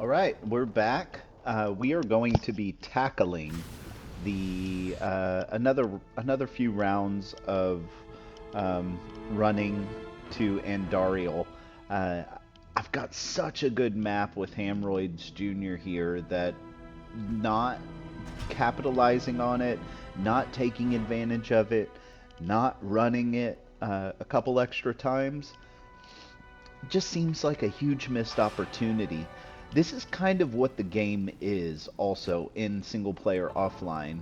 All right, we're back. We are going to be tackling the another few rounds of um, running to Andariel. Uh, I've got such a good map with Hamroids Jr. here that not capitalizing on it, not taking advantage of it, not running it a couple extra times just seems like a huge missed opportunity. This is kind of what the game is also in single player offline.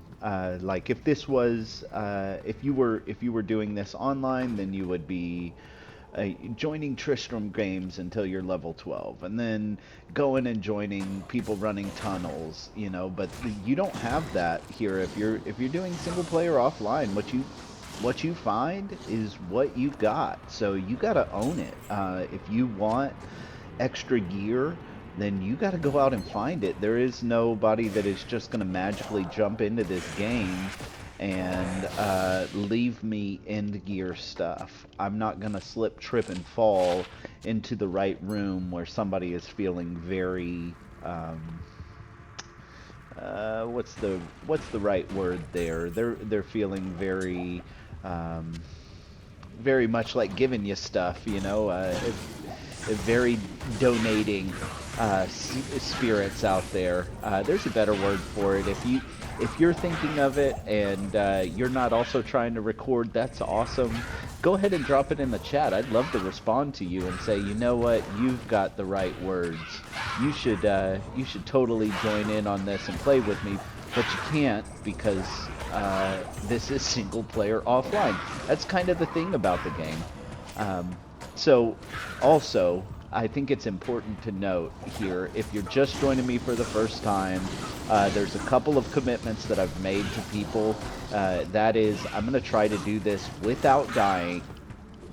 Like if this was if you were doing this online, then you would be joining Tristram games until you're level 12, and then going and joining people running tunnels. But you don't have that here. If you're doing single player offline, what you find is what you got. So you got to own it. If you want extra gear, then you got to go out and find it. There is nobody that is just going to magically jump into this game and leave me end gear stuff. I'm not going to slip, trip, and fall into the right room where somebody is feeling very what's the right word there? They're feeling um, very much like giving you stuff, very donating spirits out there. There's a better word for it. If you're thinking of it and you're not also trying to record, that's awesome. Go ahead and drop it in the chat. I'd love to respond to you and say, you know what, you've got the right words. You should totally join in on this and play with me, but you can't because this is single player offline. That's kind of the thing about the game. So, also, I think it's important to note here, if you're just joining me for the first time, there's a couple of commitments that I've made to people. That is, I'm going to try to do this without dying.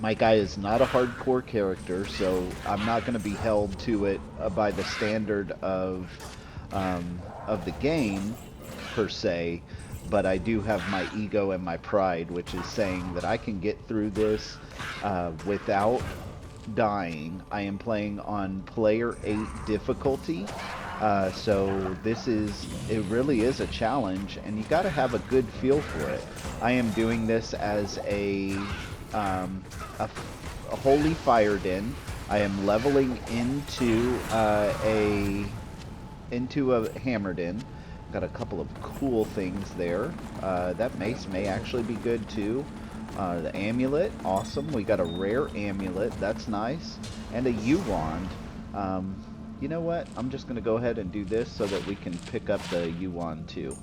My guy is not a hardcore character, so I'm not going to be held to it by the standard of the game, per se. But I do have my ego and my pride, which is saying that I can get through this without dying. I am playing on player 8 difficulty, so it really is a challenge, and you got to have a good feel for it. I am doing this as a Holy Fire Paladin. I am leveling into a Hammerdin. Got a couple of cool things there. That mace may actually be good too. The amulet, awesome. We got a rare amulet, that's nice. And a U-wand. You know what? I'm just going to go ahead and do this so that we can pick up the U-wand too.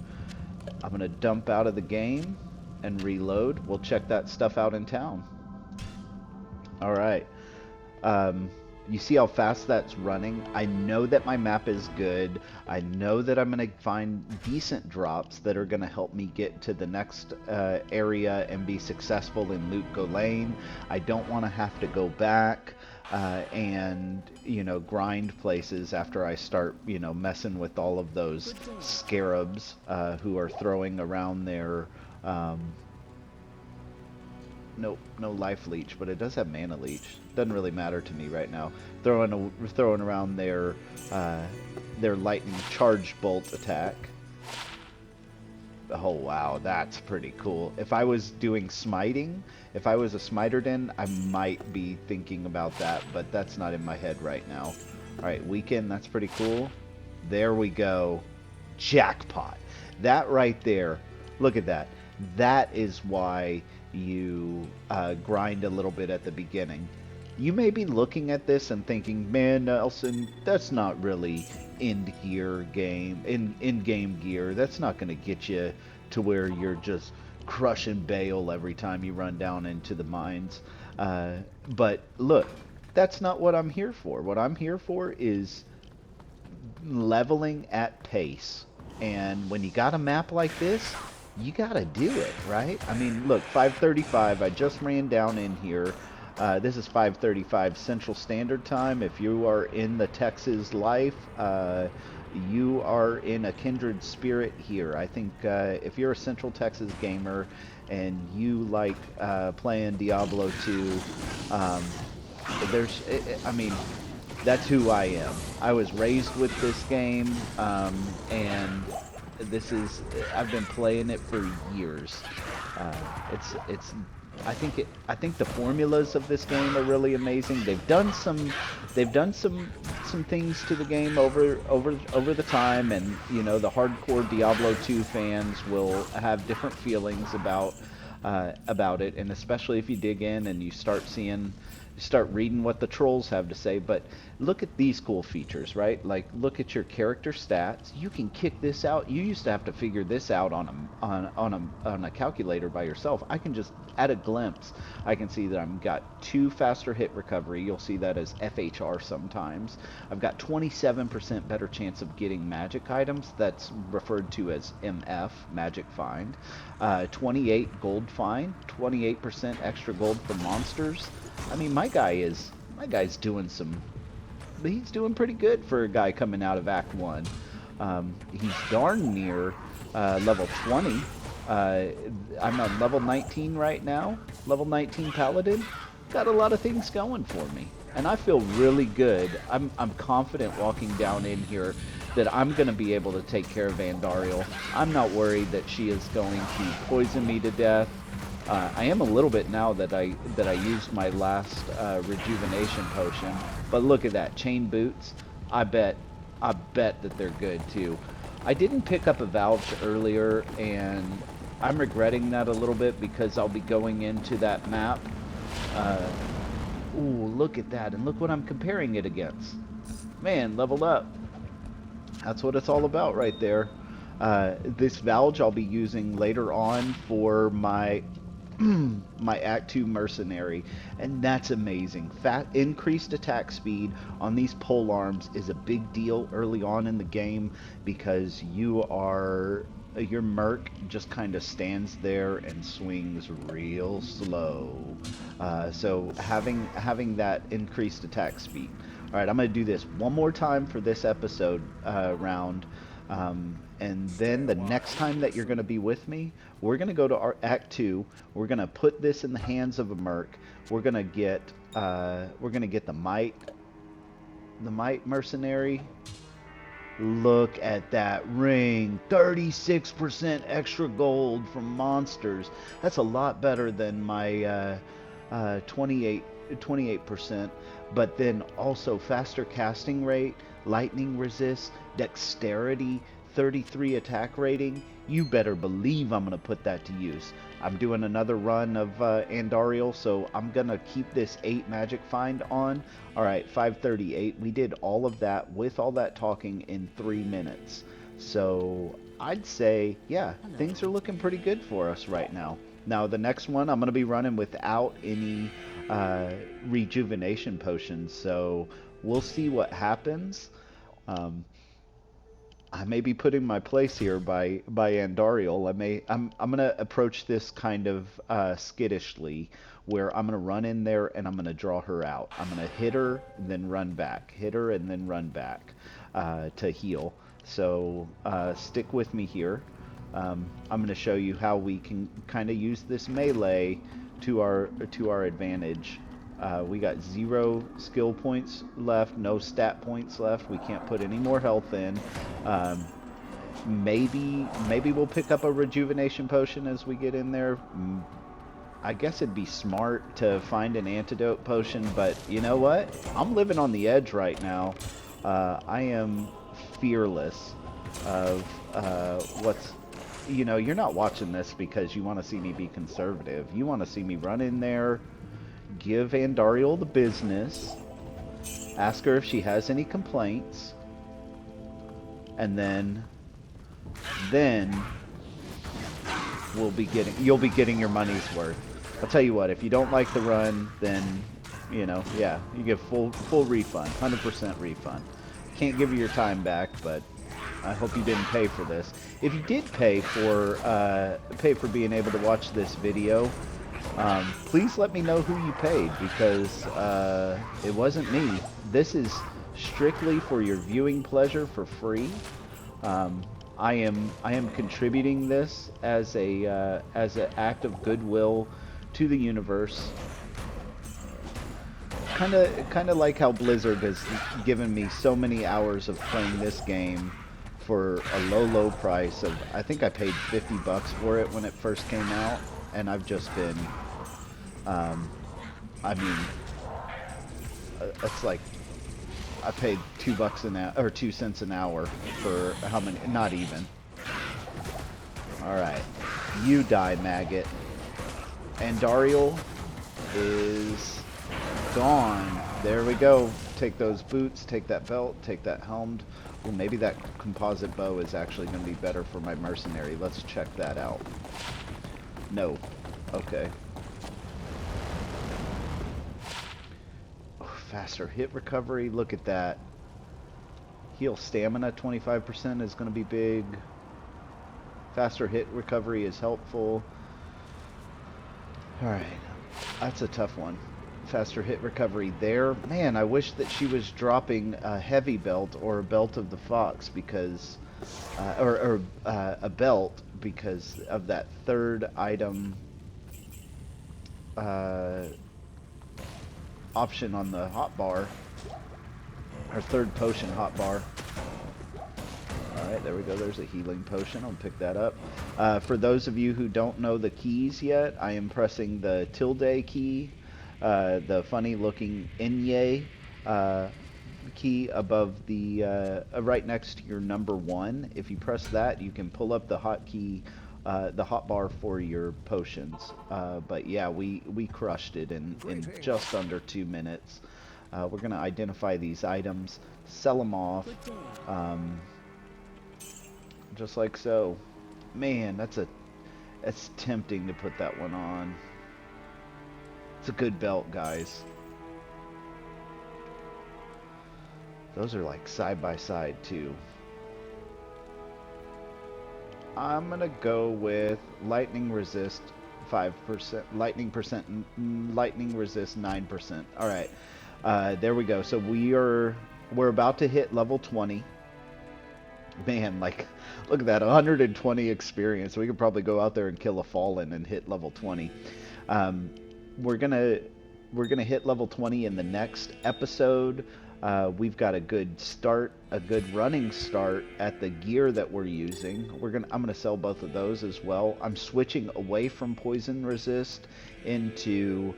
I'm going to dump out of the game and reload. We'll check that stuff out in town. Alright. You see how fast that's running? I know that my map is good. I know that I'm going to find decent drops that are going to help me get to the next area and be successful in Loot Lane. I don't want to have to go back and, grind places after I start, messing with all of those scarabs who are throwing around their... Nope, no life leech, but it does have mana leech. Doesn't really matter to me right now. Throwing around their lightning charge bolt attack. Oh wow, that's pretty cool. If I was doing smiting, if I was a Hammerdin, I might be thinking about that, but that's not in my head right now. Alright, weekend, that's pretty cool. There we go. Jackpot. That right there, look at that. That is why you grind a little bit at the beginning. You may be looking at this and thinking, man, Nelson, that's not really in-game gear. That's not going to get you to where you're just crushing bale every time you run down into the mines. But look, that's not what I'm here for. What I'm here for is leveling at pace. And when you got a map like this, you gotta do it, right? I mean, look, 5:35, I just ran down in here. This is 5:35 Central Standard Time. If you are in the Texas life, you are in a kindred spirit here. I think if you're a Central Texas gamer and you like playing Diablo 2, I mean, That's who I am. I was raised with this game, and this is, I've been playing it for years. It's I think the formulas of this game are really amazing. They've done some things to the game over the time, and you know, the hardcore Diablo 2 fans will have different feelings about it, and especially if you dig in and you start reading what the trolls have to say. But look at these cool features, right? Like, look at your character stats. You can kick this out. You used to have to figure this out on a calculator by yourself. I can just, at a glimpse, I can see that I've got 2 faster hit recovery. You'll see that as FHR sometimes. I've got 27% better chance of getting magic items. That's referred to as MF, magic find. 28 gold find, 28% extra gold for monsters. I mean, my guy's he's doing pretty good for a guy coming out of Act 1. He's darn near level 20. I'm on level 19 right now, level 19 Paladin. Got a lot of things going for me, and I feel really good. I'm confident walking down in here that I'm going to be able to take care of Andariel. I'm not worried that she is going to poison me to death. I am a little bit now that I used my last rejuvenation potion. But look at that, chain boots. I bet that they're good too. I didn't pick up a Valve earlier, and I'm regretting that a little bit because I'll be going into that map. Ooh, look at that, and look what I'm comparing it against. Man, level up. That's what it's all about right there. This Valve I'll be using later on for my my Act 2 mercenary, and that's amazing. Increased attack speed on these pole arms is a big deal early on in the game because your merc just kind of stands there and swings real slow. So having that increased attack speed. All right, I'm gonna do this one more time for this episode round. And then the next time that you're going to be with me, we're going to go to our Act 2. We're going to put this in the hands of a merc. We're going to get the might mercenary. Look at that ring. 36% extra gold from monsters. That's a lot better than my 28%. But then also faster casting rate, lightning resist, dexterity, 33 attack rating. You better believe I'm going to put that to use. I'm doing another run of Andariel, so I'm going to keep this 8 magic find on. Alright, 538. We did all of that with all that talking in 3 minutes. So I'd say, yeah, things are looking pretty good for us right now. Now the next one I'm going to be running without any rejuvenation potions, so we'll see what happens. I may be putting my place here by Andariel. I'm gonna approach this kind of skittishly, where I'm gonna run in there and I'm gonna draw her out. I'm gonna hit her, then run back, hit her, and then run back to heal. So stick with me here. I'm gonna show you how we can kind of use this melee to our advantage. We got 0 skill points left, no stat points left. We can't put any more health in. Maybe we'll pick up a rejuvenation potion as we get in there. I guess it'd be smart to find an antidote potion, but you know what? I'm living on the edge right now. I am fearless of what's... You know, you're not watching this because you want to see me be conservative. You want to see me run in there, give Andariel the business, ask her if she has any complaints, and then you'll be getting your money's worth. I'll tell you what, if you don't like the run, then, you know, yeah, you get full refund, 100% refund. Can't give you your time back, but I hope you didn't pay for this. If you did pay for being able to watch this video, please let me know who you paid, because it wasn't me. This is strictly for your viewing pleasure for free. I am contributing this as an act of goodwill to the universe. kind of like how Blizzard has given me so many hours of playing this game for a low price of, I think I paid $50 for it when it first came out, and I've just been, I mean, it's like I paid $2 an hour or 2 cents an hour for how many? Not even. All right, you die, maggot. Andariel is gone. There we go. Take those boots, take that belt, take that helm. Well, maybe that composite bow is actually going to be better for my mercenary. Let's check that out. No. Okay. Oh, faster hit recovery. Look at that. Heal stamina 25% is going to be big. Faster hit recovery is helpful. Alright. That's a tough one. Faster hit recovery there. Man, I wish that she was dropping a heavy belt or a belt of the fox because, or a belt because of that third item option on the hotbar, or third potion hotbar. Alright, there we go. There's a healing potion. I'll pick that up. For those of you who don't know the keys yet, I am pressing the tilde key, the funny looking Inye key above the, right next to your number 1. If you press that, you can pull up the hotkey, the hotbar for your potions. But yeah, we crushed it in just under 2 minutes. We're going to identify these items, sell them off. Just like so. Man, that's tempting to put that one on. It's a good belt, guys. Those are like side by side too. I'm gonna go with lightning resist 5%, lightning resist 9%. All right, there we go. So we're about to hit level 20. Man, like, look at that, 120 experience. We could probably go out there and kill a fallen and hit level 20. We're gonna hit level 20 in the next episode. We've got a good start, a good running start at the gear that we're using. I'm gonna sell both of those as well. I'm switching away from poison resist into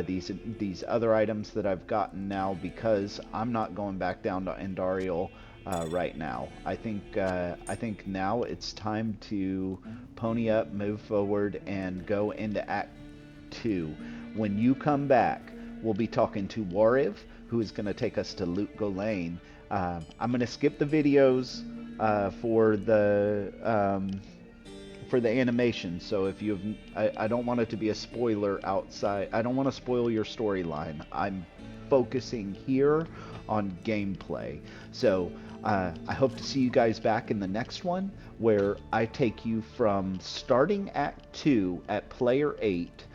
these other items that I've gotten now because I'm not going back down to Andariel right now. I think now it's time to pony up, move forward, and go into Act 2. When you come back, we'll be talking to Wariv, who is going to take us to Lut Gholein. I'm going to skip the videos for the animation. So if I don't want it to be a spoiler outside. I don't want to spoil your storyline. I'm focusing here on gameplay. So I hope to see you guys back in the next one, where I take you from starting Act 2 at player 8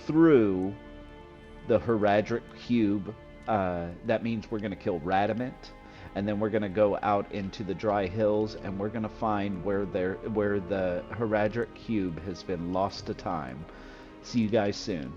through the Heraldric Cube. That means we're going to kill Radamant, and then we're going to go out into the dry hills, and we're going to find where the Heraldric Cube has been lost to time. See you guys soon.